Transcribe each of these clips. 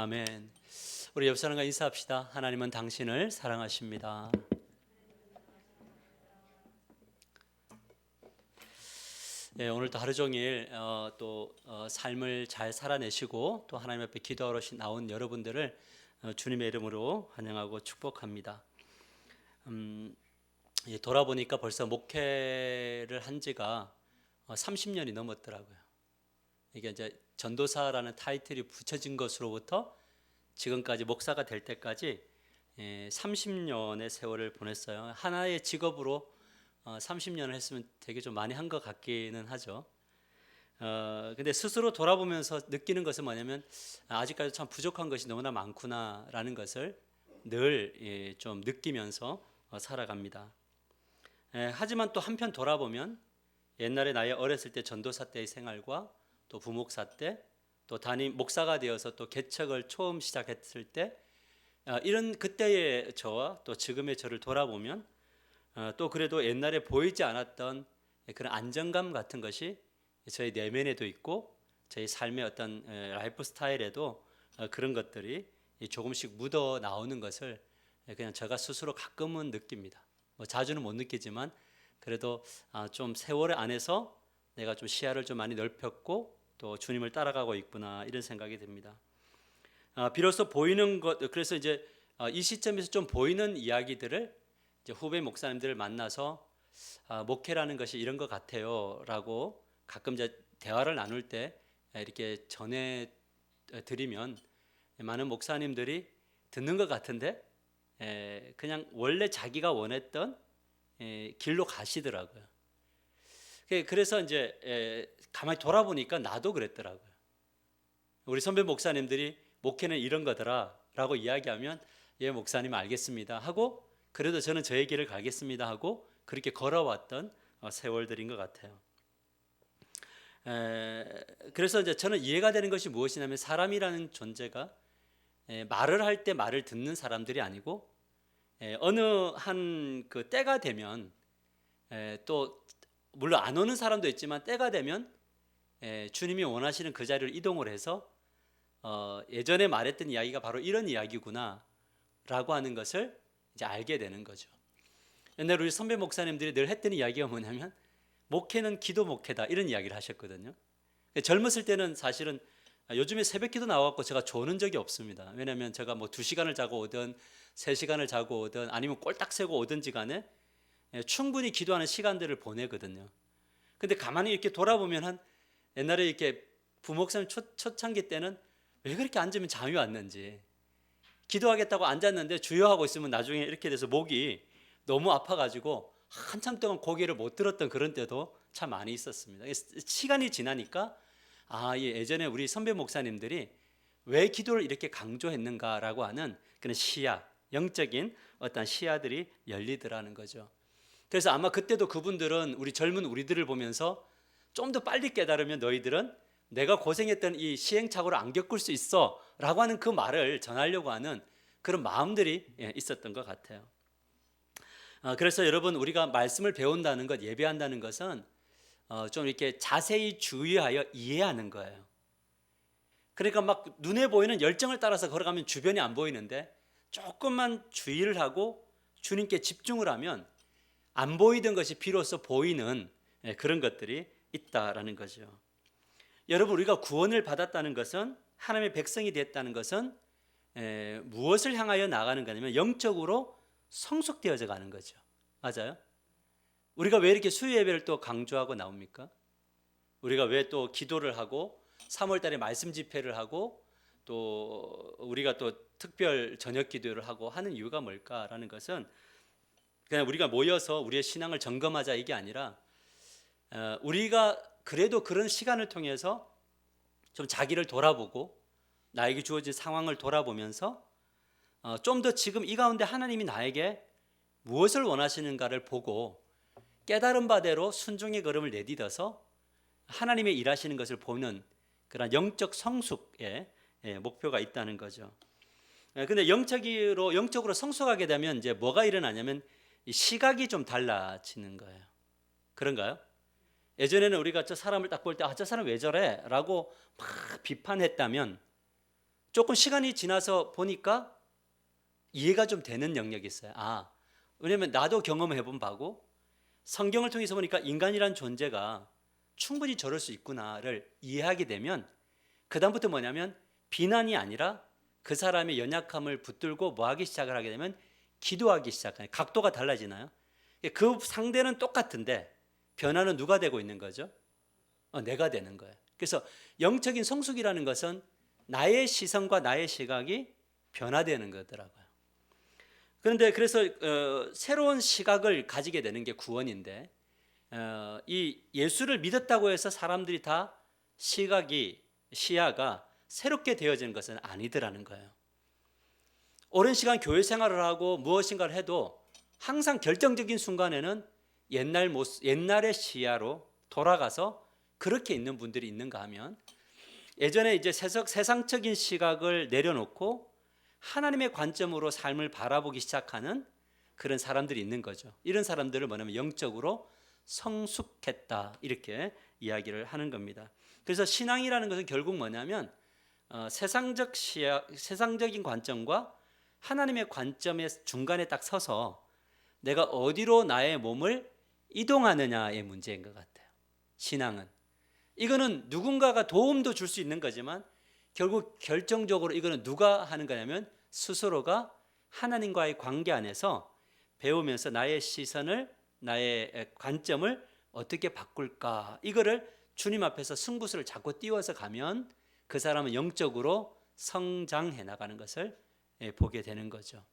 아멘. 우리 옆 사람과 인사합시다. 하나님은 당신을 사랑하십니다. 오늘도 하루 종일 삶을 잘 살아내시고 또 하나님 앞에 기도하러 나온 여러분들을 주님의 이름으로 환영하고 축복합니다. 돌아보니까 벌써 목회를 한 지가 30년이 넘었더라고요. 이게 이제 전도사라는 타이틀이 붙여진 것으로부터 지금까지 목사가 될 때까지 30년의 세월을 보냈어요. 하나의 직업으로 30년을 했으면 되게 좀 많이 한 것 같기는 하죠. 근데 스스로 돌아보면서 느끼는 것은 뭐냐면 아직까지 참 부족한 것이 너무나 많구나라는 것을 늘 좀 느끼면서 살아갑니다. 하지만 또 한편 돌아보면 옛날에 나의 어렸을 때 전도사 때의 생활과 또 부목사 때 또 담임 목사가 되어서 또 개척을 처음 시작했을 때 이런 그때의 저와 또 지금의 저를 돌아보면 또 그래도 옛날에 보이지 않았던 그런 안정감 같은 것이 저희 내면에도 있고 저희 삶의 어떤 라이프 스타일에도 그런 것들이 조금씩 묻어 나오는 것을 그냥 제가 스스로 가끔은 느낍니다. 뭐 자주는 못 느끼지만 그래도 좀 세월 안에서 내가 좀 시야를 좀 많이 넓혔고 또 주님을 따라가고 있구나 이런 생각이 듭니다. 비로소 보이는 것, 그래서 이제 이 시점에서 좀 보이는 이야기들을 이제 후배 목사님들을 만나서 목회라는 것이 이런 것 같아요라고 가끔 이제 대화를 나눌 때 이렇게 전해 드리면 많은 목사님들이 듣는 것 같은데 그냥 원래 자기가 원했던 길로 가시더라고요. 그래서 이제 가만히 돌아보니까 나도 그랬더라고요. 우리 선배 목사님들이 목회는 이런 거더라 라고 이야기하면 예 목사님 알겠습니다 하고 그래도 저는 저의 길을 가겠습니다 하고 그렇게 걸어왔던 세월들인 것 같아요. 그래서 이제 저는 이해가 되는 것이 무엇이냐면 사람이라는 존재가 말을 할 때 말을 듣는 사람들이 아니고 어느 한 그 때가 되면 또 물론 안 오는 사람도 있지만 때가 되면 주님이 원하시는 그 자리를 이동을 해서 예전에 말했던 이야기가 바로 이런 이야기구나 라고 하는 것을 이제 알게 되는 거죠. 옛날 우리 선배 목사님들이 늘 했던 이야기가 뭐냐면 목회는 기도 목회다 이런 이야기를 하셨거든요. 젊었을 때는 사실은 요즘에 새벽기도 나와갖고 제가 조는 적이 없습니다. 왜냐하면 제가 뭐 2시간을 자고 오든 3시간을 자고 오든 아니면 꼴딱 새고 오든지 간에 충분히 기도하는 시간들을 보내거든요. 근데 가만히 이렇게 돌아보면 한 옛날에 이렇게 부목사님 초창기 때는 왜 그렇게 앉으면 잠이 왔는지 기도하겠다고 앉았는데 주여하고 있으면 나중에 이렇게 돼서 목이 너무 아파가지고 한참 동안 고개를 못 들었던 그런 때도 참 많이 있었습니다. 시간이 지나니까 예전에 우리 선배 목사님들이 왜 기도를 이렇게 강조했는가라고 하는 그런 시야, 영적인 어떤 시야들이 열리더라는 거죠. 그래서 아마 그때도 그분들은 우리들을 보면서 좀 더 빨리 깨달으면 너희들은 내가 고생했던 이 시행착오를 안 겪을 수 있어 라고 하는 그 말을 전하려고 하는 그런 마음들이 있었던 것 같아요. 그래서 여러분 우리가 말씀을 배운다는 것, 예배한다는 것은 좀 이렇게 자세히 주의하여 이해하는 거예요. 그러니까 막 눈에 보이는 열정을 따라서 걸어가면 주변이 안 보이는데 조금만 주의를 하고 주님께 집중을 하면 안 보이던 것이 비로소 보이는 그런 것들이 있다라는 거죠. 여러분 우리가 구원을 받았다는 것은 하나님의 백성이 됐다는 것은 무엇을 향하여 나가는 거냐면 영적으로 성숙되어져 가는 거죠. 맞아요? 우리가 왜 이렇게 수요 예배를 또 강조하고 나옵니까? 우리가 왜 또 기도를 하고 3월 달에 말씀 집회를 하고 또 우리가 또 특별 저녁 기도를 하고 하는 이유가 뭘까라는 것은 그냥 우리가 모여서 우리의 신앙을 점검하자 이게 아니라 우리가 그래도 그런 시간을 통해서 좀 자기를 돌아보고 나에게 주어진 상황을 돌아보면서 좀 더 지금 이 가운데 하나님이 나에게 무엇을 원하시는가를 보고 깨달은 바대로 순종의 걸음을 내딛어서 하나님의 일하시는 것을 보는 그런 영적 성숙의 목표가 있다는 거죠. 근데 영적으로 성숙하게 되면 이제 뭐가 일어나냐면 시각이 좀 달라지는 거예요. 그런가요? 예전에는 우리가 저 사람을 딱 볼 때 저 사람 왜 저래? 라고 막 비판했다면 조금 시간이 지나서 보니까 이해가 좀 되는 영역이 있어요. 왜냐면 나도 경험해본 바고 성경을 통해서 보니까 인간이란 존재가 충분히 저럴 수 있구나를 이해하게 되면 그다음부터 뭐냐면 비난이 아니라 그 사람의 연약함을 붙들고 뭐하기 시작을 하게 되면 기도하기 시작해요. 각도가 달라지나요? 그 상대는 똑같은데 변화는 누가 되고 있는 거죠? 내가 되는 거예요. 그래서 영적인 성숙이라는 것은 나의 시선과 나의 시각이 변화되는 거더라고요. 그런데 그래서 새로운 시각을 가지게 되는 게 구원인데 이 예수를 믿었다고 해서 사람들이 다 시야가 새롭게 되어지는 것은 아니더라는 거예요. 오랜 시간 교회 생활을 하고 무엇인가를 해도 항상 결정적인 순간에는 옛날의 시야로 돌아가서 그렇게 있는 분들이 있는가 하면 예전에 이제 세상적인 시각을 내려놓고 하나님의 관점으로 삶을 바라보기 시작하는 그런 사람들이 있는 거죠. 이런 사람들을 뭐냐면 영적으로 성숙했다 이렇게 이야기를 하는 겁니다. 그래서 신앙이라는 것은 결국 뭐냐면 세상적인 관점과 하나님의 관점의 중간에 딱 서서 내가 어디로 나의 몸을 이동하느냐의 문제인 것 같아요. 신앙은 이거는 누군가가 도움도 줄 수 있는 거지만 결국 결정적으로 이거는 누가 하는 거냐면 스스로가 하나님과의 관계 안에서 배우면서 나의 시선을 나의 관점을 어떻게 바꿀까 이거를 주님 앞에서 승부수를 자꾸 띄워서 가면 그 사람은 영적으로 성장해 나가는 것을 보게 되는 거죠.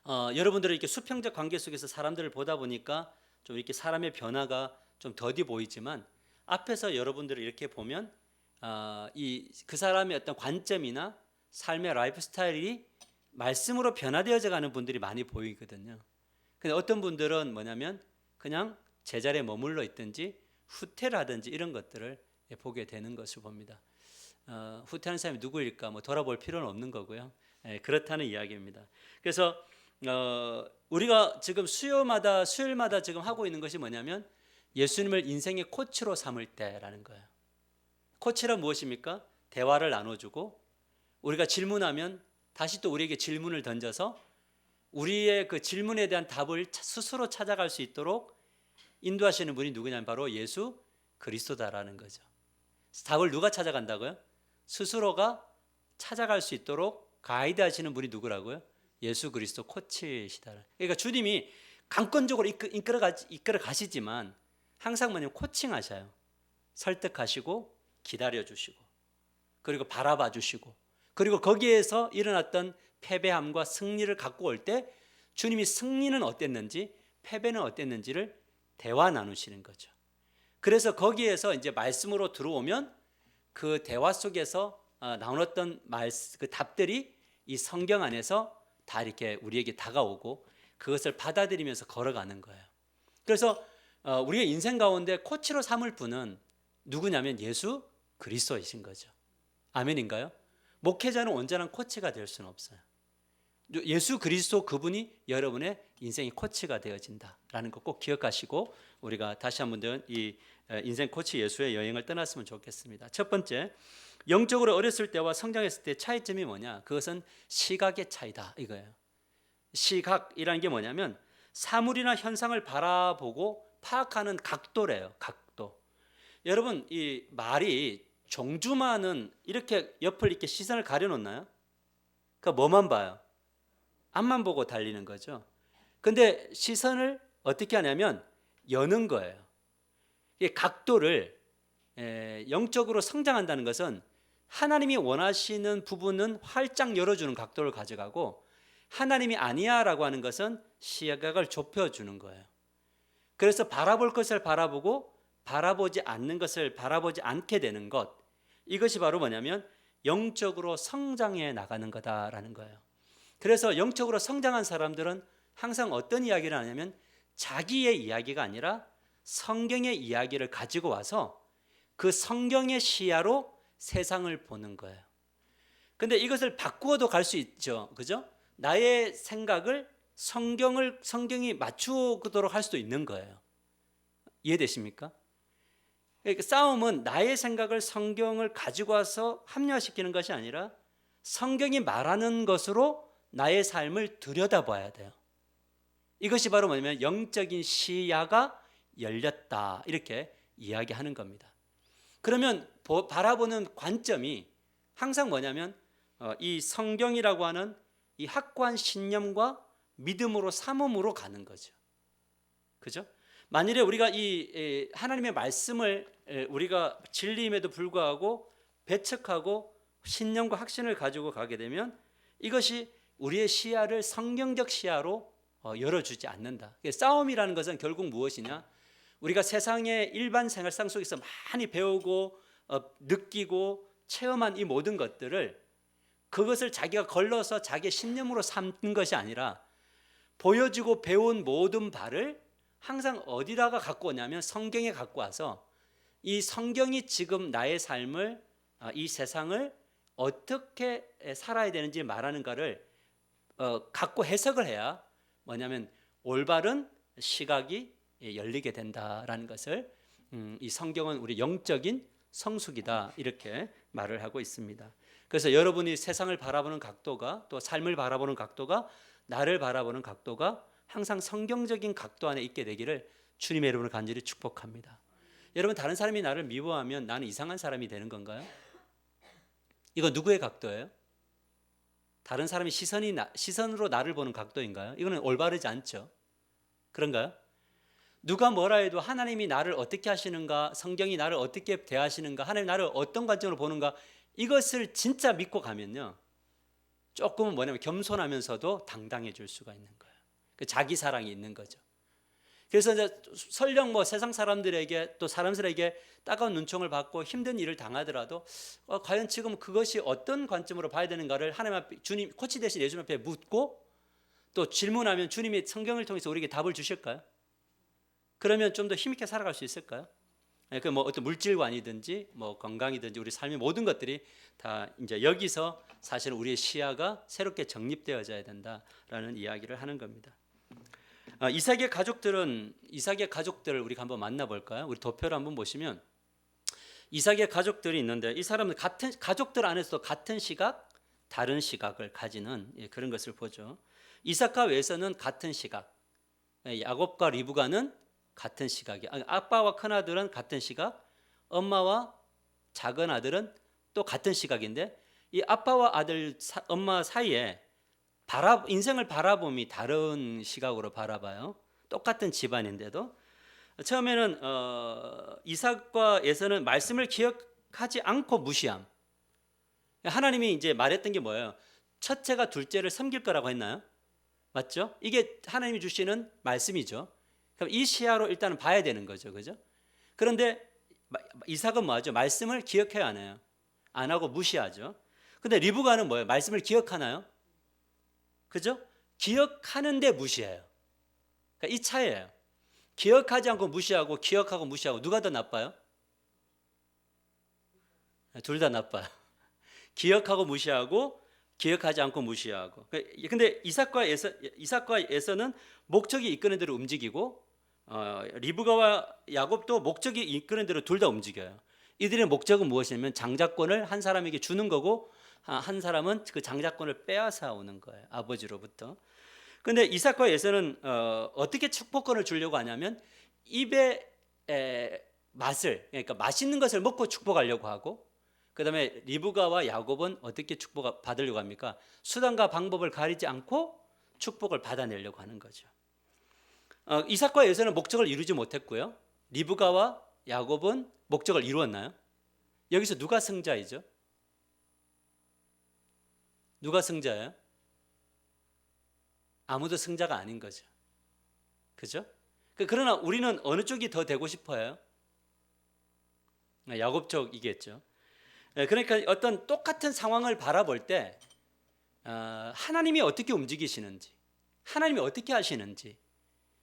여러분들은 이렇게 수평적 관계 속에서 사람들을 보다 보니까 좀 이렇게 사람의 변화가 좀 더디 보이지만 앞에서 여러분들을 이렇게 보면 그 사람의 어떤 관점이나 삶의 라이프 스타일이 말씀으로 변화되어져 가는 분들이 많이 보이거든요. 근데 어떤 분들은 뭐냐면 그냥 제자리에 머물러 있든지 후퇴를 하든지 이런 것들을 보게 되는 것을 봅니다. 후퇴하는 사람이 누구일까 돌아볼 필요는 없는 거고요. 그렇다는 이야기입니다. 그래서 우리가 지금 수요일마다 지금 하고 있는 것이 뭐냐면 예수님을 인생의 코치로 삼을 때라는 거예요. 코치란 무엇입니까? 대화를 나눠주고 우리가 질문하면 다시 또 우리에게 질문을 던져서 우리의 그 질문에 대한 답을 스스로 찾아갈 수 있도록 인도하시는 분이 누구냐면 바로 예수 그리스도다라는 거죠. 답을 누가 찾아간다고요? 스스로가 찾아갈 수 있도록 가이드 하시는 분이 누구라고요? 예수 그리스도 코치시다. 그러니까 주님이 강권적으로 이끌어 가시지만 항상 뭐냐면 코칭하셔요. 설득하시고 기다려주시고 그리고 바라봐 주시고 그리고 거기에서 일어났던 패배함과 승리를 갖고 올 때 주님이 승리는 어땠는지 패배는 어땠는지를 대화 나누시는 거죠. 그래서 거기에서 이제 말씀으로 들어오면 그 대화 속에서 나눴던 그 답들이 이 성경 안에서 다 이렇게 우리에게 다가오고 그것을 받아들이면서 걸어가는 거예요. 그래서 우리의 인생 가운데 코치로 삼을 분은 누구냐면 예수 그리스도이신 거죠. 아멘인가요? 목회자는 온전한 코치가 될 수는 없어요. 예수 그리스도 그분이 여러분의 인생의 코치가 되어진다라는 거 꼭 기억하시고 우리가 다시 한번 이 인생 코치 예수의 여행을 떠났으면 좋겠습니다. 첫 번째, 영적으로 어렸을 때와 성장했을 때 차이점이 뭐냐? 그것은 시각의 차이다 이거예요. 시각이라는 게 뭐냐면 사물이나 현상을 바라보고 파악하는 각도래요. 각도. 여러분 이 말이 정주만은 이렇게 옆을 이렇게 시선을 가려놓나요? 그러니까 뭐만 봐요? 앞만 보고 달리는 거죠. 근데 시선을 어떻게 하냐면 여는 거예요. 이 각도를 영적으로 성장한다는 것은 하나님이 원하시는 부분은 활짝 열어주는 각도를 가져가고 하나님이 아니야라고 하는 것은 시각을 좁혀주는 거예요. 그래서 바라볼 것을 바라보고 바라보지 않는 것을 바라보지 않게 되는 것, 이것이 바로 뭐냐면 영적으로 성장해 나가는 거다라는 거예요. 그래서 영적으로 성장한 사람들은 항상 어떤 이야기를 하냐면 자기의 이야기가 아니라 성경의 이야기를 가지고 와서 그 성경의 시야로 세상을 보는 거예요. 근데 이것을 바꾸어도 갈 수 있죠. 그죠? 나의 생각을 성경이 맞추도록 할 수도 있는 거예요. 이해되십니까? 그러니까 싸움은 나의 생각을 성경을 가지고 와서 합리화시키는 것이 아니라 성경이 말하는 것으로 나의 삶을 들여다봐야 돼요. 이것이 바로 뭐냐면 영적인 시야가 열렸다, 이렇게 이야기하는 겁니다. 그러면 바라보는 관점이 항상 뭐냐면 이 성경이라고 하는 이 확고한 신념과 믿음으로 삼음으로 가는 거죠. 그죠? 만일에 우리가 이 하나님의 말씀을 우리가 진리임에도 불구하고 배척하고 신념과 확신을 가지고 가게 되면 이것이 우리의 시야를 성경적 시야로 열어주지 않는다. 싸움이라는 것은 결국 무엇이냐? 우리가 세상의 일반 생활상 속에서 많이 배우고 느끼고 체험한 이 모든 것들을 그것을 자기가 걸러서 자기의 신념으로 삼는 것이 아니라 보여주고 배운 모든 바를 항상 어디다가 갖고 오냐면 성경에 갖고 와서 이 성경이 지금 나의 삶을 이 세상을 어떻게 살아야 되는지 말하는가를 갖고 해석을 해야 뭐냐면 올바른 시각이 열리게 된다라는 것을 이 성경은 우리 영적인 성숙이다, 이렇게 말을 하고 있습니다. 그래서 여러분이 세상을 바라보는 각도가, 또 삶을 바라보는 각도가, 나를 바라보는 각도가 항상 성경적인 각도 안에 있게 되기를 주님의 이름으로 간절히 축복합니다. 여러분, 다른 사람이 나를 미워하면 나는 이상한 사람이 되는 건가요? 이거 누구의 각도예요? 다른 사람이 시선으로 나를 보는 각도인가요? 이거는 올바르지 않죠. 그런가요? 누가 뭐라 해도 하나님이 나를 어떻게 하시는가, 성경이 나를 어떻게 대하시는가, 하나님 나를 어떤 관점으로 보는가, 이것을 진짜 믿고 가면요, 조금은 뭐냐면 겸손하면서도 당당해질 수가 있는 거예요. 자기 사랑이 있는 거죠. 그래서 이제 설령 뭐 세상 사람들에게 또 사람들에게 따가운 눈총을 받고 힘든 일을 당하더라도 과연 지금 그것이 어떤 관점으로 봐야 되는가를 하나님 앞에, 주님, 코치 대신 예수님 앞에 묻고 또 질문하면 주님이 성경을 통해서 우리에게 답을 주실까요? 그러면 좀 더 힘있게 살아갈 수 있을까요? 그 뭐 어떤 물질관이든지 뭐 건강이든지 우리 삶의 모든 것들이 다 이제 여기서 사실은 우리의 시야가 새롭게 정립되어져야 된다라는 이야기를 하는 겁니다. 이삭의 가족들을 우리가 한번 만나볼까요? 우리 도표를 한번 보시면 이삭의 가족들이 있는데 이 사람은 같은 가족들 안에서도 같은 시각, 다른 시각을 가지는 그런 것을 보죠. 이삭과 에서는 같은 시각, 야곱과 리브가는 같은 시각이, 아빠와 큰아들은 같은 시각, 엄마와 작은 아들은 또 같은 시각인데 이 아빠와 아들, 엄마 사이에 인생을 바라봄이 다른 시각으로 바라봐요. 똑같은 집안인데도 처음에는 이삭과 에서는 말씀을 기억하지 않고 무시함. 하나님이 이제 말했던 게 뭐예요? 첫째가 둘째를 섬길 거라고 했나요? 맞죠? 이게 하나님이 주시는 말씀이죠. 그럼 이 시야로 일단은 봐야 되는 거죠, 그죠? 그런데 이삭은 뭐하죠? 말씀을 기억해야 하나요? 안 하고 무시하죠. 근데 리브가는 뭐예요? 말씀을 기억하나요? 그죠? 기억하는데 무시해요. 그러니까 이 차이예요. 기억하지 않고 무시하고 기억하고 무시하고 누가 더 나빠요? 둘 다 나빠요. 기억하고 무시하고 기억하지 않고 무시하고. 근데 이삭과 에서는 목적이 이끄는 대로 움직이고 리브가와 야곱도 목적이 이끄는 대로 둘 다 움직여요. 이들의 목적은 무엇이냐면 장자권을 한 사람에게 주는 거고 한 사람은 그 장자권을 빼앗아 오는 거예요, 아버지로부터. 그런데 이삭과 에서는 어떻게 축복권을 주려고 하냐면 입의 맛을, 그러니까 맛있는 것을 먹고 축복하려고 하고, 그 다음에 리브가와 야곱은 어떻게 축복을 받으려고 합니까? 수단과 방법을 가리지 않고 축복을 받아내려고 하는 거죠. 이삭과 에서는 목적을 이루지 못했고요, 리브가와 야곱은 목적을 이루었나요? 여기서 누가 승자이죠? 누가 승자예요? 아무도 승자가 아닌 거죠. 그죠? 그러나 우리는 어느 쪽이 더 되고 싶어요? 야곱 쪽이겠죠. 그러니까 어떤 똑같은 상황을 바라볼 때 하나님이 어떻게 움직이시는지, 하나님이 어떻게 하시는지,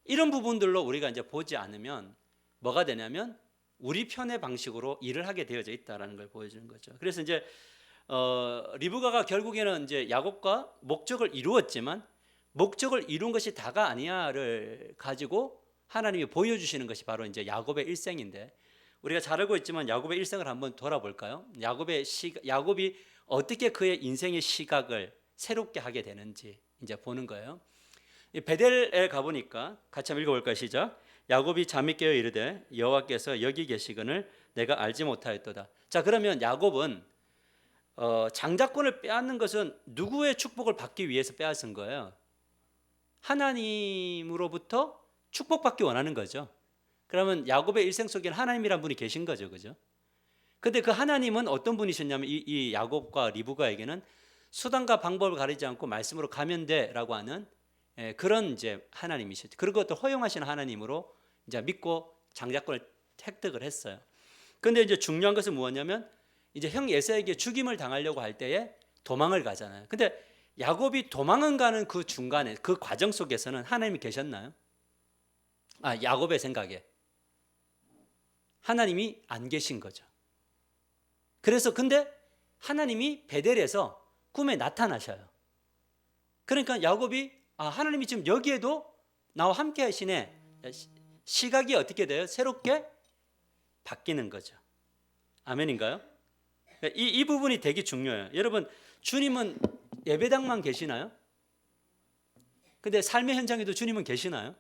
이런 부분들로 우리가 이제 보지 않으면 뭐가 되냐면 우리 편의 방식으로 일을 하게 되어져 있다라는 걸 보여주는 거죠. 그래서 이제 리브가가 결국에는 이제 야곱과 목적을 이루었지만 목적을 이룬 것이 다가 아니야를 가지고 하나님이 보여주시는 것이 바로 이제 야곱의 일생인데, 우리가 잘 알고 있지만 야곱의 일생을 한번 돌아볼까요? 야곱이 어떻게 그의 인생의 시각을 새롭게 하게 되는지 이제 보는 거예요. 이 베델에 가보니까 같이 한번 읽어볼까요? 시작. 야곱이 잠이 깨어 이르되 여호와께서 여기 계시거늘 내가 알지 못하였도다. 자, 그러면 야곱은 장자권을 빼앗는 것은 누구의 축복을 받기 위해서 빼앗은 거예요? 하나님으로부터 축복받기 원하는 거죠. 그러면 야곱의 일생 속에는 하나님이란 분이 계신 거죠, 그죠? 근데 그 하나님은 어떤 분이셨냐면 이 야곱과 리브가에게는 수단과 방법을 가리지 않고 말씀으로 가면 돼라고 하는 그런 이제 하나님이셨죠. 그런 것도 허용하시는 하나님으로 이제 믿고 장자권을 획득을 했어요. 근데 이제 중요한 것은 뭐냐면 이제 형 에사에게 죽임을 당하려고 할 때에 도망을 가잖아요. 근데 야곱이 도망을 가는 그 중간에 그 과정 속에서는 하나님이 계셨나요? 야곱의 생각에 하나님이 안 계신 거죠. 그래서 근데 하나님이 베델에서 꿈에 나타나셔요. 그러니까 야곱이 하나님이 지금 여기에도 나와 함께 하시네. 시각이 어떻게 돼요? 새롭게 바뀌는 거죠. 아멘인가요? 이 부분이 되게 중요해요. 여러분, 주님은 예배당만 계시나요? 근데 삶의 현장에도 주님은 계시나요?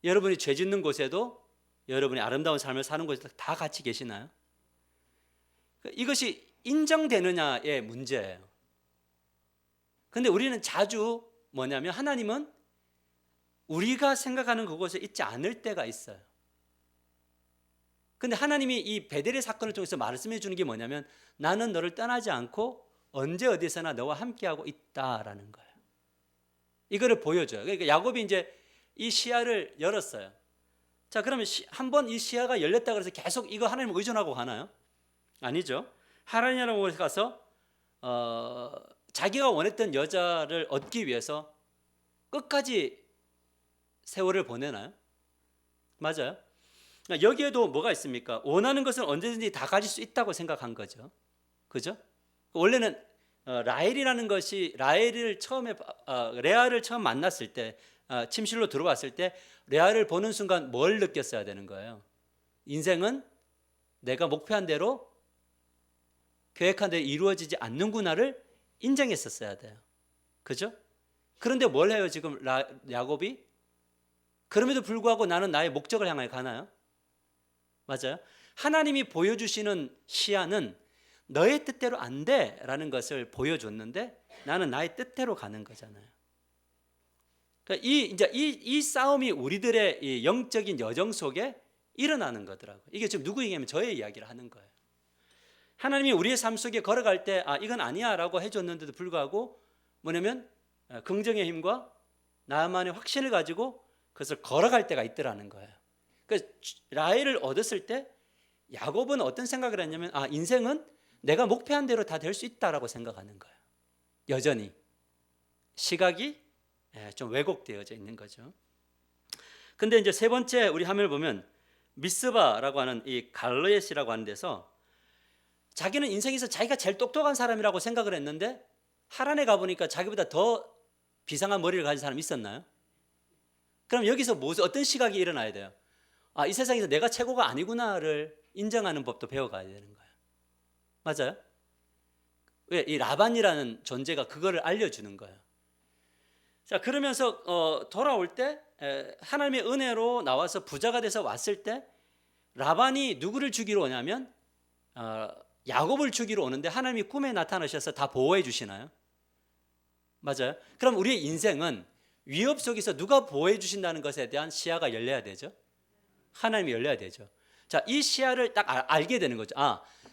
여러분이 죄 짓는 곳에도 여러분이 아름다운 삶을 사는 곳에도 다 같이 계시나요? 이것이 인정되느냐의 문제예요. 근데 우리는 자주 뭐냐면 하나님은 우리가 생각하는 그곳에 있지 않을 때가 있어요. 근데 하나님이 이 베델의 사건을 통해서 말씀해 주는 게 뭐냐면 나는 너를 떠나지 않고 언제 어디서나 너와 함께하고 있다라는 거예요. 이거를 보여줘요. 그러니까 야곱이 이제 이 시야를 열었어요. 자, 그러면 한번 이 시야가 열렸다 그래서 계속 이거 하나님을 의존하고 가나요? 아니죠. 하나님이라고 가서 자기가 원했던 여자를 얻기 위해서 끝까지 세월을 보내나요? 맞아요. 여기에도 뭐가 있습니까? 원하는 것은 언제든지 다 가질 수 있다고 생각한 거죠. 그죠? 원래는 라헬이라는 것이 라헬을 처음에 레아를 처음 만났을 때 침실로 들어왔을 때 레아를 보는 순간 뭘 느꼈어야 되는 거예요? 인생은 내가 목표한 대로 계획한 대로 이루어지지 않는구나를 인정했었어야 돼요. 그죠? 그런데 뭘 해요 지금 야곱이? 그럼에도 불구하고 나는 나의 목적을 향해 가나요? 맞아요. 하나님이 보여주시는 시야는 너의 뜻대로 안 돼라는 것을 보여줬는데 나는 나의 뜻대로 가는 거잖아요. 그러니까 이 싸움이 우리들의 이 영적인 여정 속에 일어나는 거더라고요. 이게 지금 누구 얘기하면 저의 이야기를 하는 거예요. 하나님이 우리의 삶 속에 걸어갈 때 이건 아니야 라고 해줬는데도 불구하고 뭐냐면 긍정의 힘과 나만의 확신을 가지고 그것을 걸어갈 때가 있더라는 거예요. 그러니까 라헬을 얻었을 때 야곱은 어떤 생각을 했냐면 인생은 내가 목표한 대로 다 될 수 있다라고 생각하는 거예요. 여전히 시각이 좀 왜곡되어져 있는 거죠. 근데 이제 세 번째 우리 화면을 보면 미스바라고 하는 이 갈르엣이라고 하는 데서 자기는 인생에서 자기가 제일 똑똑한 사람이라고 생각을 했는데 하란에 가보니까 자기보다 더 비상한 머리를 가진 사람이 있었나요? 그럼 여기서 어떤 시각이 일어나야 돼요? 이 세상에서 내가 최고가 아니구나를 인정하는 법도 배워가야 되는 거예요. 맞아요? 왜? 이 라반이라는 존재가 그거를 알려주는 거예요. 자, 그러면서 돌아올 때 하나님의 은혜로 나와서 부자가 돼서 왔을 때 라반이 누구를 죽이러 오냐면 야곱을 죽이러 오는데 하나님이 꿈에 나타나셔서 다 보호해 주시나요? 맞아요. 그럼 우리의 인생은 위협 속에서 누가 보호해 주신다는 것에 대한 시야가 열려야 되죠. 하나님이 열려야 되죠. 자, 이 시야를 딱 알게 되는 거죠.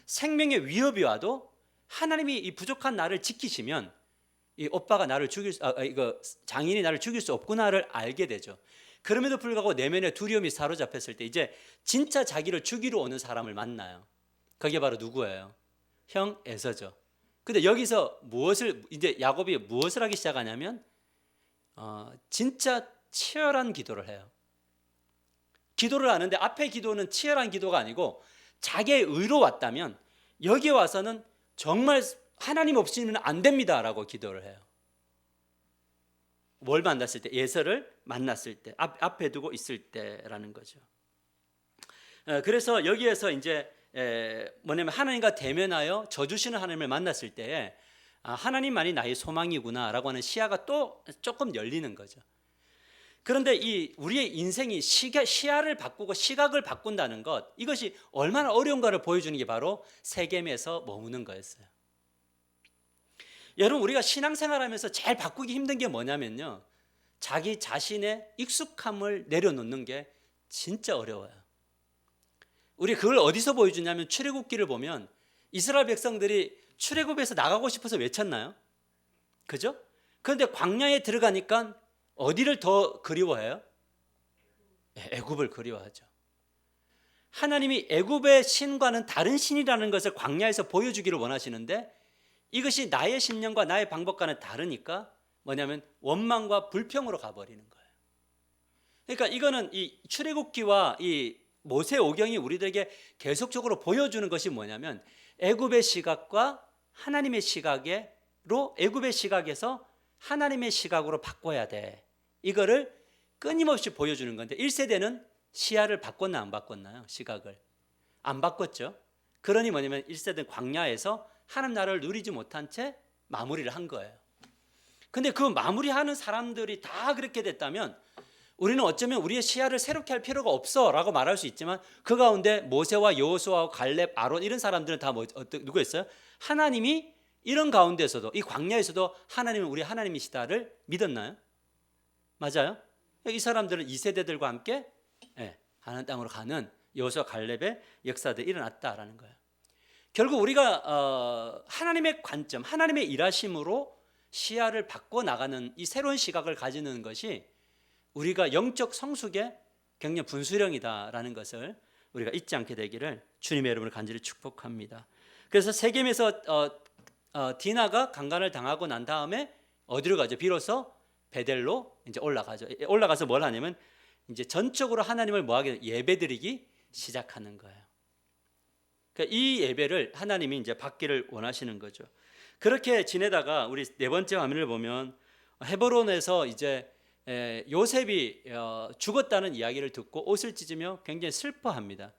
생명의 위협이 와도 하나님이 이 부족한 나를 지키시면 이 오빠가 나를 이거 장인이 나를 죽일 수 없구나를 알게 되죠. 그럼에도 불구하고 내면에 두려움이 사로잡혔을 때 이제 진짜 자기를 죽이러 오는 사람을 만나요. 그게 바로 누구예요? 형 에서죠. 근데 여기서 이제 야곱이 무엇을 하기 시작하냐면 진짜 치열한 기도를 해요. 기도를 하는데 앞에 기도는 치열한 기도가 아니고 자기의 의로 왔다면 여기에 와서는 정말 하나님 없이는 안 됩니다라고 기도를 해요. 뭘 만났을 때? 예서를 만났을 때, 앞에 두고 있을 때라는 거죠. 그래서 여기에서 이제 뭐냐면 하나님과 대면하여 저주시는 하나님을 만났을 때에 하나님만이 나의 소망이구나라고 하는 시야가 또 조금 열리는 거죠. 그런데 이 우리의 인생이 시야를 바꾸고 시각을 바꾼다는 것, 이것이 얼마나 어려운가를 보여주는 게 바로 세겜에서 머무는 거였어요. 여러분, 우리가 신앙생활하면서 제일 바꾸기 힘든 게 뭐냐면요, 자기 자신의 익숙함을 내려놓는 게 진짜 어려워요. 우리 그걸 어디서 보여주냐면 출애굽기를 보면 이스라엘 백성들이 출애굽에서 나가고 싶어서 외쳤나요? 그죠? 그런데 광야에 들어가니까 어디를 더 그리워해요? 애굽을 그리워하죠. 하나님이 애굽의 신과는 다른 신이라는 것을 광야에서 보여주기를 원하시는데 이것이 나의 신념과 나의 방법과는 다르니까 뭐냐면 원망과 불평으로 가버리는 거예요. 그러니까 이거는 이 출애굽기와 이 모세오경이 우리들에게 계속적으로 보여주는 것이 뭐냐면 애굽의 시각과 하나님의 시각으로 애굽의 시각에서 하나님의 시각으로 바꿔야 돼. 이거를 끊임없이 보여주는 건데 1세대는 시야를 바꿨나 안 바꿨나요? 시각을 안 바꿨죠. 그러니 뭐냐면 1세대는 광야에서 하나님 나라를 누리지 못한 채 마무리를 한 거예요. 근데 그 마무리하는 사람들이 다 그렇게 됐다면 우리는 어쩌면 우리의 시야를 새롭게 할 필요가 없어 라고 말할 수 있지만 그 가운데 모세와 여호수아와 갈렙, 아론 이런 사람들은 다 누구였어요? 하나님이 이런 가운데서도 이 광야에서도 하나님은 우리 하나님이시다를 믿었나요? 맞아요? 이 사람들은 2세대들과 함께 가나안 땅으로 가는 여호수아 갈렙의 역사들이 일어났다라는 거예요. 결국 우리가 하나님의 관점, 하나님의 일하심으로 시야를 바꿔 나가는 이 새로운 시각을 가지는 것이 우리가 영적 성숙의 굉장히 분수령이다라는 것을 우리가 잊지 않게 되기를 주님의 이름으로 간절히 축복합니다. 그래서 세겜에서 디나가 강간을 당하고 난 다음에 어디로 가죠? 비로소 베델로 이제 올라가죠. 올라가서 뭘 하냐면 이제 전적으로 하나님을 뭐하게 예배드리기 시작하는 거예요. 그러니까 이 예배를 하나님이 이제 받기를 원하시는 거죠. 그렇게 지내다가 우리 네 번째 화면을 보면 헤브론에서 이제 요셉이 죽었다는 이야기를 듣고 옷을 찢으며 굉장히 슬퍼합니다.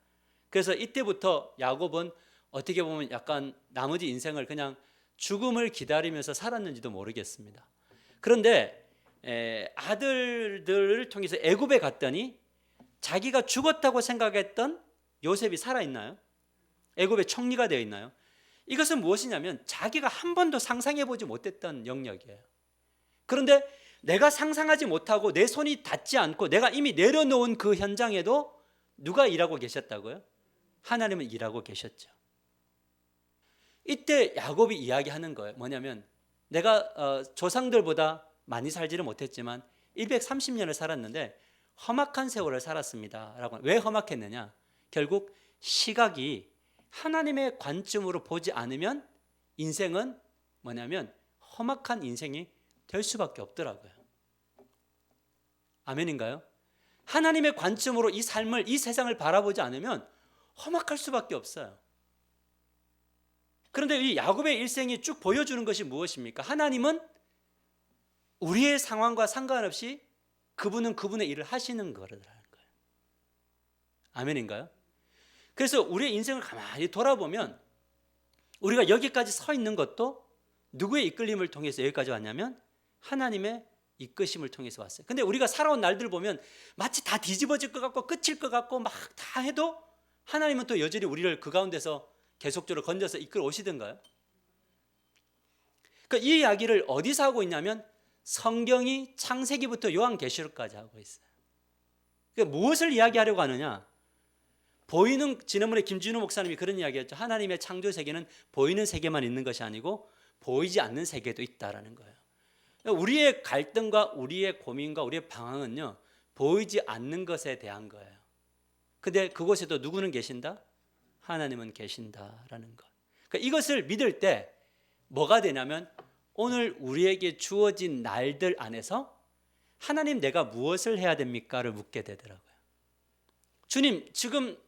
그래서 이때부터 야곱은 어떻게 보면 약간 나머지 인생을 그냥 죽음을 기다리면서 살았는지도 모르겠습니다. 그런데 아들들을 통해서 애굽에 갔더니 자기가 죽었다고 생각했던 요셉이 살아있나요? 애굽에 총리가 되어 있나요? 이것은 무엇이냐면 자기가 한 번도 상상해보지 못했던 영역이에요. 그런데 내가 상상하지 못하고 내 손이 닿지 않고 내가 이미 내려놓은 그 현장에도 누가 일하고 계셨다고요? 하나님은 일하고 계셨죠. 이때 야곱이 이야기하는 거예요. 뭐냐면 내가 조상들보다 많이 살지를 못했지만 130년을 살았는데 험악한 세월을 살았습니다 라고. 왜 험악했느냐? 결국 시각이 하나님의 관점으로 보지 않으면 인생은 뭐냐면 험악한 인생이 될 수밖에 없더라고요. 아멘인가요? 하나님의 관점으로 이 삶을, 이 세상을 바라보지 않으면 험악할 수밖에 없어요. 그런데 이 야곱의 일생이 쭉 보여주는 것이 무엇입니까? 하나님은 우리의 상황과 상관없이 그분은 그분의 일을 하시는 거라는 거예요. 아멘인가요? 그래서 우리의 인생을 가만히 돌아보면 우리가 여기까지 서 있는 것도 누구의 이끌림을 통해서 여기까지 왔냐면 하나님의 이끄심을 통해서 왔어요. 근데 우리가 살아온 날들 보면 마치 다 뒤집어질 것 같고 끝일 것 같고 막 다 해도 하나님은 또 여전히 우리를 그 가운데서 계속적으로 건져서 이끌어 오시던가요? 그러니까 이 이야기를 어디서 하고 있냐면 성경이 창세기부터 요한계시록까지 하고 있어요. 그러니까 무엇을 이야기하려고 하느냐? 보이는, 지난번에 김진우 목사님이 그런 이야기했죠. 하나님의 창조 세계는 보이는 세계만 있는 것이 아니고 보이지 않는 세계도 있다라는 거예요. 우리의 갈등과 우리의 고민과 우리의 방황은요, 보이지 않는 것에 대한 거예요. 근데 그곳에도 누구는 계신다? 하나님은 계신다라는 것. 그러니까 이것을 믿을 때 뭐가 되냐면 오늘 우리에게 주어진 날들 안에서 하나님 내가 무엇을 해야 됩니까를 묻게 되더라고요. 주님, 지금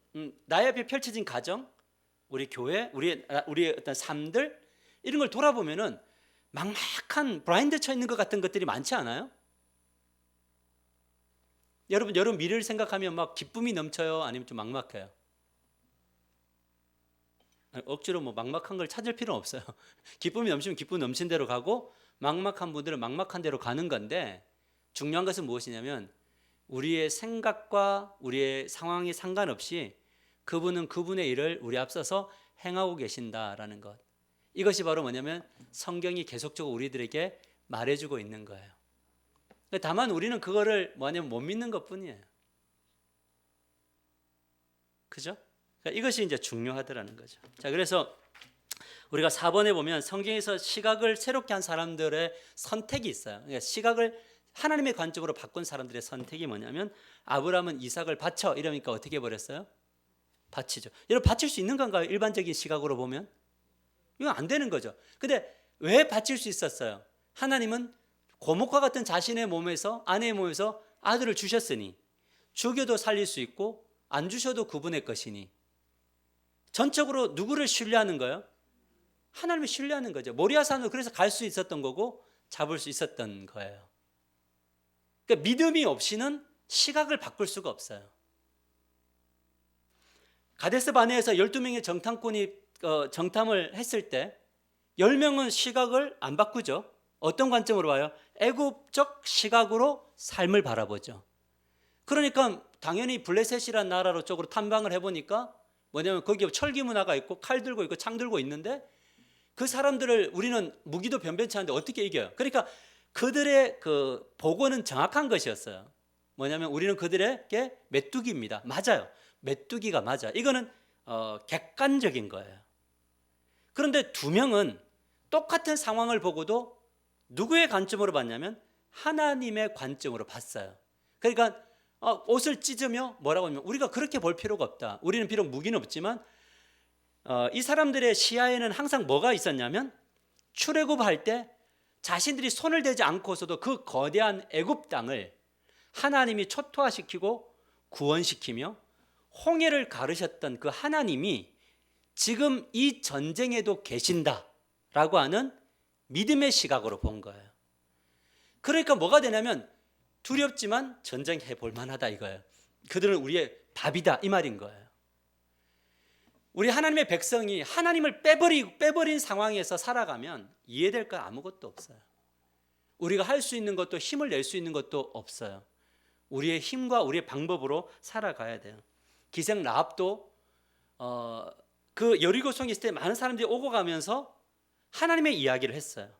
나의 앞에 펼쳐진 가정, 우리 교회, 우리의 어떤 삶들 이런 걸 돌아보면은 막막한 블라인드 쳐 있는 것 같은 것들이 많지 않아요? 여러분 미래를 생각하면 막 기쁨이 넘쳐요? 아니면 좀 막막해요? 억지로 뭐 막막한 걸 찾을 필요는 없어요. 기쁨이 넘치면 기쁨 넘친 대로 가고 막막한 분들은 막막한 대로 가는 건데, 중요한 것은 무엇이냐면 우리의 생각과 우리의 상황이 상관없이 그분은 그분의 일을 우리 앞서서 행하고 계신다라는 것. 이것이 바로 뭐냐면 성경이 계속적으로 우리들에게 말해주고 있는 거예요. 다만 우리는 그거를 뭐냐면 못 믿는 것뿐이에요. 그죠? 그러니까 이것이 이제 중요하더라는 거죠. 자, 그래서 우리가 4번에 보면 성경에서 시각을 새롭게 한 사람들의 선택이 있어요. 그러니까 시각을 하나님의 관점으로 바꾼 사람들의 선택이 뭐냐면, 아브라함은 이삭을 바쳐 이러니까 어떻게 해버렸어요? 바치죠. 여러분, 바칠 수 있는 건가요? 일반적인 시각으로 보면 이건 안 되는 거죠. 근데 왜 바칠 수 있었어요? 하나님은 고목과 같은 자신의 몸에서, 아내의 몸에서 아들을 주셨으니 죽여도 살릴 수 있고 안 주셔도 그분의 것이니, 전적으로 누구를 신뢰하는 거예요? 하나님을 신뢰하는 거죠. 모리아산으로 그래서 갈 수 있었던 거고 잡을 수 있었던 거예요. 그러니까 믿음이 없이는 시각을 바꿀 수가 없어요. 가데스 바네에서 12명의 정탐꾼이 정탐을 했을 때 10명은 시각을 안 바꾸죠. 어떤 관점으로 봐요? 애굽적 시각으로 삶을 바라보죠. 그러니까 당연히 블레셋이라는 나라로 쪽으로 탐방을 해보니까 뭐냐면 거기에 철기 문화가 있고 칼 들고 있고 창 들고 있는데, 그 사람들을 우리는 무기도 변변치 않은데 어떻게 이겨요? 그러니까 그들의 그 보고는 정확한 것이었어요. 뭐냐면 우리는 그들에게 메뚜기입니다. 맞아요. 메뚜기가 맞아. 이거는 객관적인 거예요. 그런데 2명은 똑같은 상황을 보고도 누구의 관점으로 봤냐면 하나님의 관점으로 봤어요. 그러니까 옷을 찢으며 뭐라고 하냐면, 우리가 그렇게 볼 필요가 없다. 우리는 비록 무기는 없지만 이 사람들의 시야에는 항상 뭐가 있었냐면, 출애굽할 때 자신들이 손을 대지 않고서도 그 거대한 애굽 땅을 하나님이 초토화시키고 구원시키며 홍해를 가르셨던 그 하나님이 지금 이 전쟁에도 계신다라고 하는 믿음의 시각으로 본 거예요. 그러니까 뭐가 되냐면 두렵지만 전쟁해 볼 만하다 이거예요. 그들은 우리의 답이다 이 말인 거예요. 우리 하나님의 백성이 하나님을 빼버린 상황에서 살아가면 이해될 거 아무것도 없어요. 우리가 할 수 있는 것도 힘을 낼 수 있는 것도 없어요. 우리의 힘과 우리의 방법으로 살아가야 돼요. 기생 라합도 그 여리고성에 있을 때 많은 사람들이 오고 가면서 하나님의 이야기를 했어요.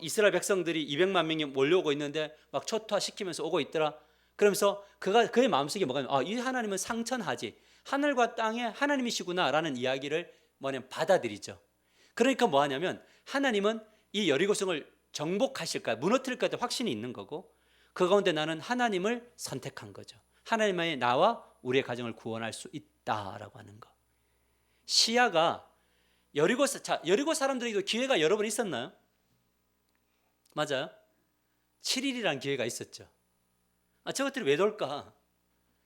이스라엘 백성들이 200만 명이 몰려오고 있는데 막 초토화시키면서 오고 있더라. 그러면서 그의 마음속에 뭐가 이 하나님은 상천하지, 하늘과 땅의 하나님이시구나 라는 이야기를 받아들이죠. 그러니까 뭐 하냐면 하나님은 이 여리고성을 정복하실까, 무너뜨릴 것 같은 확신이 있는 거고, 그 가운데 나는 하나님을 선택한 거죠. 하나님만이 나와 우리의 가정을 구원할 수 있다라고 하는 거. 시야가 여리고 사람들에게도 기회가 여러 번 있었나요? 맞아요. 7일이라는 기회가 있었죠. 저것들이 왜 돌까?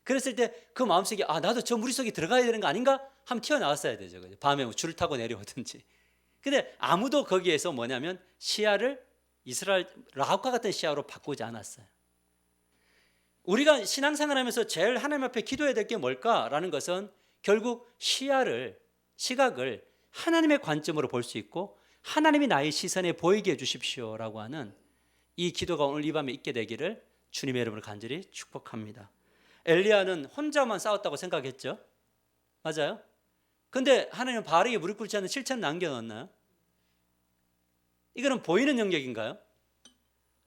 그랬을 때 그 마음속에 나도 저 물속에 들어가야 되는 거 아닌가? 하면 튀어나왔어야 되죠. 밤에 줄을 타고 내려오든지. 근데 아무도 거기에서 뭐냐면 시야를 이스라엘 라합과 같은 시야로 바꾸지 않았어요. 우리가 신앙생활하면서 제일 하나님 앞에 기도해야 될 게 뭘까라는 것은 결국 시각을 하나님의 관점으로 볼 수 있고, 하나님이 나의 시선에 보이게 해주십시오라고 하는 이 기도가 오늘 이 밤에 있게 되기를 주님의 이름으로 간절히 축복합니다. 엘리야는 혼자만 싸웠다고 생각했죠. 맞아요. 근데 하나님은 바알에게 무릎 꿇지 않는 실체는 남겨놓았나요? 이거는 보이는 영역인가요?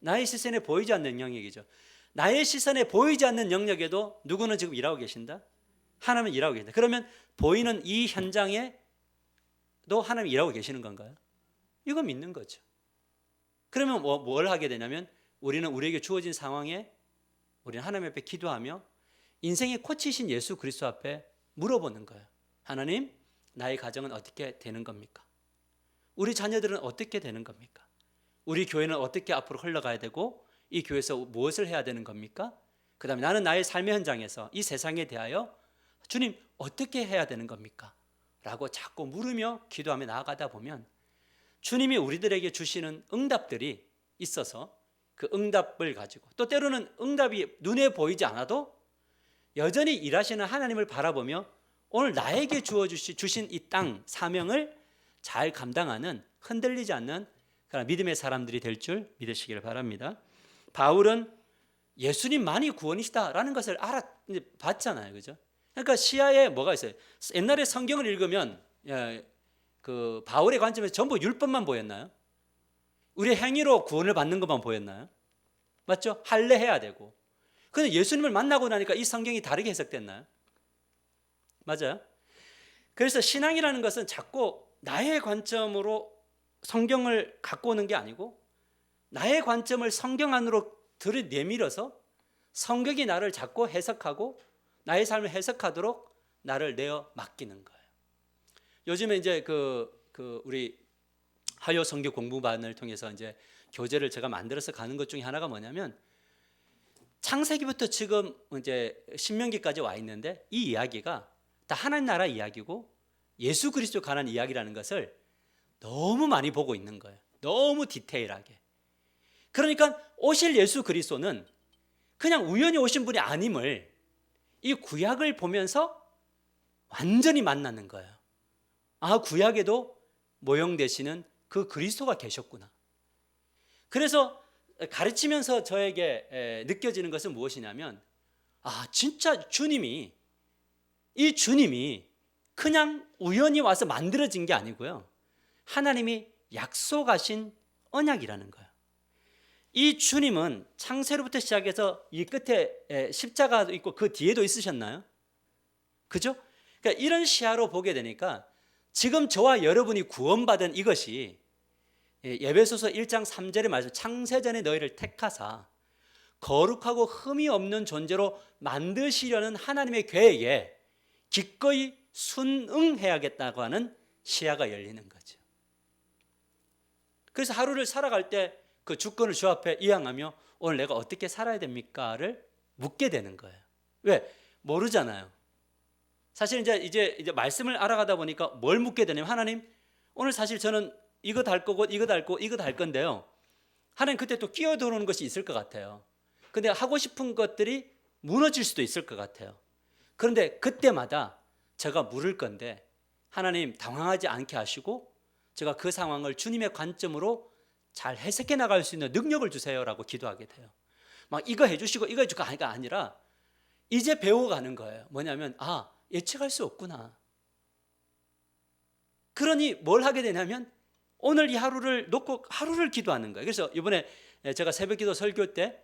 나의 시선에 보이지 않는 영역이죠. 나의 시선에 보이지 않는 영역에도 누구는 지금 일하고 계신다? 하나님은 일하고 계신다. 그러면 보이는 이 현장에도 하나님이 일하고 계시는 건가요? 이거 믿는 거죠. 그러면 뭘 하게 되냐면, 우리는 우리에게 주어진 상황에 우리는 하나님 앞에 기도하며 인생의 코치이신 예수 그리스도 앞에 물어보는 거예요. 하나님, 나의 가정은 어떻게 되는 겁니까? 우리 자녀들은 어떻게 되는 겁니까? 우리 교회는 어떻게 앞으로 흘러가야 되고, 이 교회에서 무엇을 해야 되는 겁니까? 그 다음에 나는 나의 삶의 현장에서 이 세상에 대하여 주님 어떻게 해야 되는 겁니까? 라고 자꾸 물으며 기도하며 나아가다 보면 주님이 우리들에게 주시는 응답들이 있어서 그 응답을 가지고, 또 때로는 응답이 눈에 보이지 않아도 여전히 일하시는 하나님을 바라보며 오늘 나에게 주신 이 땅 사명을 잘 감당하는 흔들리지 않는 그런 믿음의 사람들이 될 줄 믿으시기를 바랍니다. 바울은 예수님만이 구원이시다라는 것을 봤잖아요, 그죠? 그러니까 시야에 뭐가 있어요? 옛날에 성경을 읽으면 그 바울의 관점에서 전부 율법만 보였나요? 우리 행위로 구원을 받는 것만 보였나요? 맞죠? 할례해야 되고. 근데 예수님을 만나고 나니까 이 성경이 다르게 해석됐나요? 맞아요? 그래서 신앙이라는 것은 자꾸 나의 관점으로 성경을 갖고 오는 게 아니고 나의 관점을 성경 안으로 들이내밀어서 성경이 나를 자꾸 해석하고 나의 삶을 해석하도록 나를 내어 맡기는 거예요. 요즘에 이제 우리 하요 성경 공부반을 통해서 이제 교재를 제가 만들어서 가는 것 중에 하나가 뭐냐면 창세기부터 지금 이제 신명기까지 와 있는데 이 이야기가 다 하나님 나라 이야기고 예수 그리스도 관한 이야기라는 것을 너무 많이 보고 있는 거예요. 너무 디테일하게. 그러니까 오실 예수 그리스도는 그냥 우연히 오신 분이 아님을 이 구약을 보면서 완전히 만나는 거예요. 아, 구약에도 모형되시는 그 그리스도가 계셨구나. 그래서 가르치면서 저에게 느껴지는 것은 무엇이냐면 진짜 이 주님이 그냥 우연히 와서 만들어진 게 아니고요. 하나님이 약속하신 언약이라는 거예요. 이 주님은 창세로부터 시작해서 이 끝에 십자가도 있고 그 뒤에도 있으셨나요? 그죠? 그러니까 이런 시야로 보게 되니까 지금 저와 여러분이 구원받은 이것이 에베소서 1장 3절의 말씀, 창세전에 너희를 택하사 거룩하고 흠이 없는 존재로 만드시려는 하나님의 계획에 기꺼이 순응해야겠다고 하는 시야가 열리는 거죠. 그래서 하루를 살아갈 때 그 주권을 주 앞에 이양하며 오늘 내가 어떻게 살아야 됩니까를 묻게 되는 거예요. 왜? 모르잖아요. 사실 이제 말씀을 알아가다 보니까 뭘 묻게 되냐면 하나님, 오늘 사실 저는 이거 달 거고 이거 달 거고 이거 달 건데요. 하나님 그때 또 끼어들어오는 것이 있을 것 같아요. 근데 하고 싶은 것들이 무너질 수도 있을 것 같아요. 그런데 그때마다 제가 물을 건데 하나님 당황하지 않게 하시고 제가 그 상황을 주님의 관점으로 잘 해석해 나갈 수 있는 능력을 주세요라고 기도하게 돼요. 막 이거 해주시고 이거 해주고 하니까 아니라 이제 배워가는 거예요. 뭐냐면 예측할 수 없구나. 그러니 뭘 하게 되냐면 오늘 이 하루를 놓고 하루를 기도하는 거예요. 그래서 이번에 제가 새벽기도 설교 때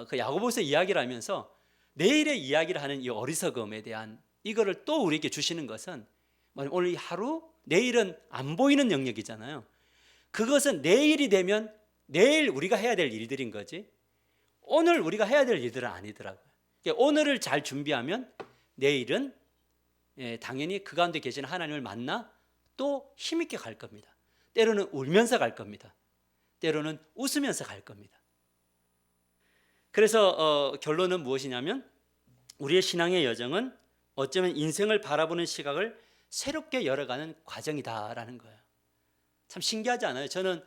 그 야고보서 이야기를 하면서 내일의 이야기를 하는 이 어리석음에 대한 이거를 또 우리에게 주시는 것은 오늘 이 하루, 내일은 안 보이는 영역이잖아요. 그것은 내일이 되면 내일 우리가 해야 될 일들인 거지 오늘 우리가 해야 될 일들은 아니더라고요. 그러니까 오늘을 잘 준비하면 내일은 당연히 그 가운데 계시는 하나님을 만나 또 힘있게 갈 겁니다. 때로는 울면서 갈 겁니다. 때로는 웃으면서 갈 겁니다. 그래서 결론은 무엇이냐면 우리의 신앙의 여정은 어쩌면 인생을 바라보는 시각을 새롭게 열어가는 과정이다라는 거예요. 참 신기하지 않아요? 저는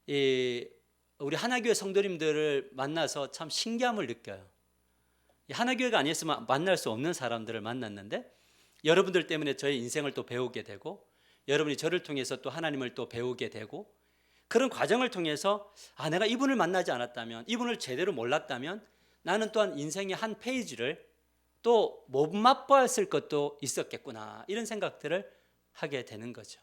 우리 하나교회 성도님들을 만나서 참 신기함을 느껴요. 하나교회가 아니었으면 만날 수 없는 사람들을 만났는데 여러분들 때문에 저의 인생을 또 배우게 되고 여러분이 저를 통해서 또 하나님을 또 배우게 되고 그런 과정을 통해서 내가 이분을 만나지 않았다면 이분을 제대로 몰랐다면 나는 또한 인생의 한 페이지를 또 못 맛보았을 것도 있었겠구나 이런 생각들을 하게 되는 거죠.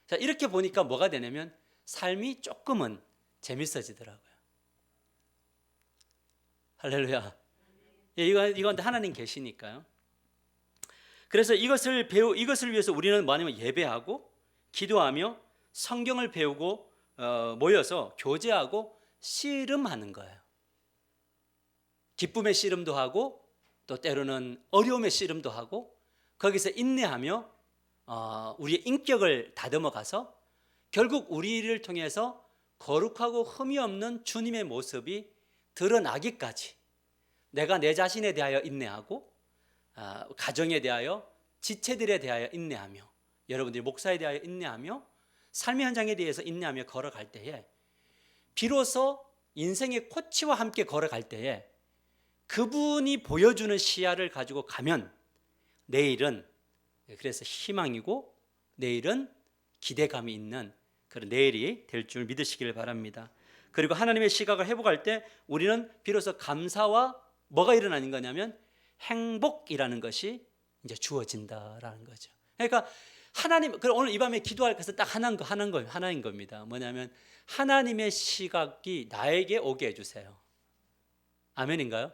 자, 이렇게 보니까 뭐가 되냐면 삶이 조금은 재밌어지더라고요. 할렐루야. 이건 하나님 계시니까요. 그래서 이것을 위해서 우리는 뭐냐면 예배하고 기도하며 성경을 배우고 모여서 교제하고 씨름하는 거예요. 기쁨의 씨름도 하고 또 때로는 어려움의 씨름도 하고 거기서 인내하며 우리의 인격을 다듬어 가서 결국 우리를 통해서 거룩하고 흠이 없는 주님의 모습이 드러나기까지 내가 내 자신에 대하여 인내하고 가정에 대하여 지체들에 대하여 인내하며 여러분들이 목사에 대하여 인내하며 삶의 현장에 대해서 인내하며 걸어갈 때에 비로소 인생의 코치와 함께 걸어갈 때에 그분이 보여주는 시야를 가지고 가면 내일은 그래서 희망이고 내일은 기대감이 있는 그런 내일이 될 줄 믿으시길 바랍니다. 그리고 하나님의 시각을 회복할 때 우리는 비로소 감사와 뭐가 일어나는 거냐면 행복이라는 것이 이제 주어진다라는 거죠. 그러니까 하나님, 오늘 이 밤에 기도할 것은 딱 하나인 겁니다. 뭐냐면 하나님의 시각이 나에게 오게 해주세요. 아멘인가요?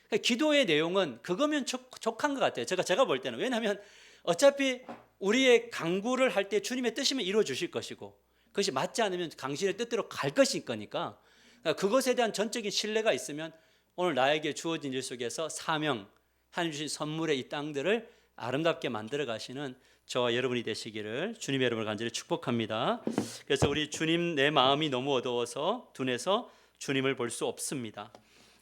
그러니까 기도의 내용은 그거면 족한 것 같아요. 제가 볼 때는. 왜냐하면 어차피 우리의 간구를 할 때 주님의 뜻이면 이루어 주실 것이고, 그것이 맞지 않으면 당신의 뜻대로 갈 것일 거니까, 그것에 대한 전적인 신뢰가 있으면 오늘 나에게 주어진 일 속에서 사명, 하나님 주신 선물의 이 땅들을 아름답게 만들어 가시는 저와 여러분이 되시기를 주님의 이름으로 간절히 축복합니다. 그래서 우리 주님, 내 마음이 너무 어두워서 둔해서 주님을 볼 수 없습니다.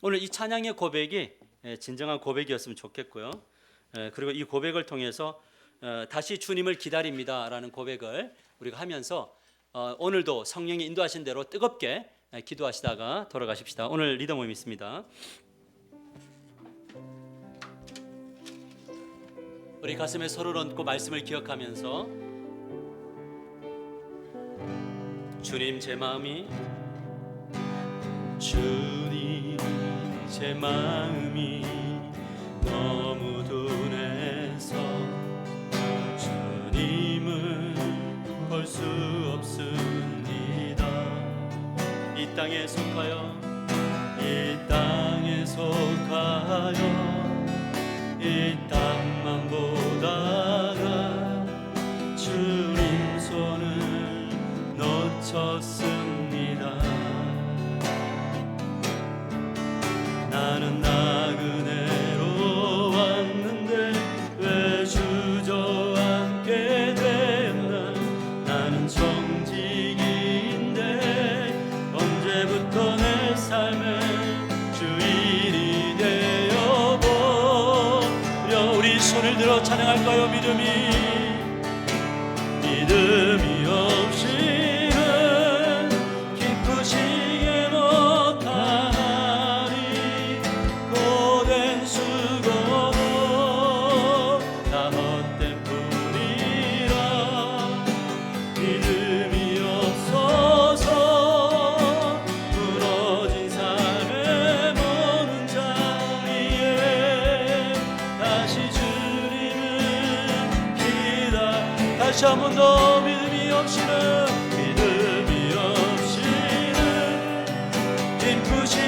오늘 이 찬양의 고백이 진정한 고백이었으면 좋겠고요. 그리고 이 고백을 통해서 다시 주님을 기다립니다라는 고백을 우리가 하면서 오늘도 성령이 인도하신 대로 뜨겁게 기도하시다가 돌아가십시다. 오늘 리더 모임 있습니다. 우리 가슴에 서로를 얹고 말씀을 기억하면서 주님 제 마음이 너무 둔해서 주님을 볼 수 없습니다. 이 땅에 속하여 이 땅만 보다가 주님 손을 놓쳤습니다. 나는 나그네로 왔는데 왜 주저앉게 되었나. 나는 정직인데 언제부터 내 삶의 주인이 되어버려. 우리 손을 들어 찬양할까요? 믿음이 없이는 기쁘시게 못하니 고된 수고도 다 헛된 뿐이라. 믿음이 없어서 무너진 삶의 모든 자리에 다시 주님을 다시 한 번 더 믿음이 없이는 기쁘시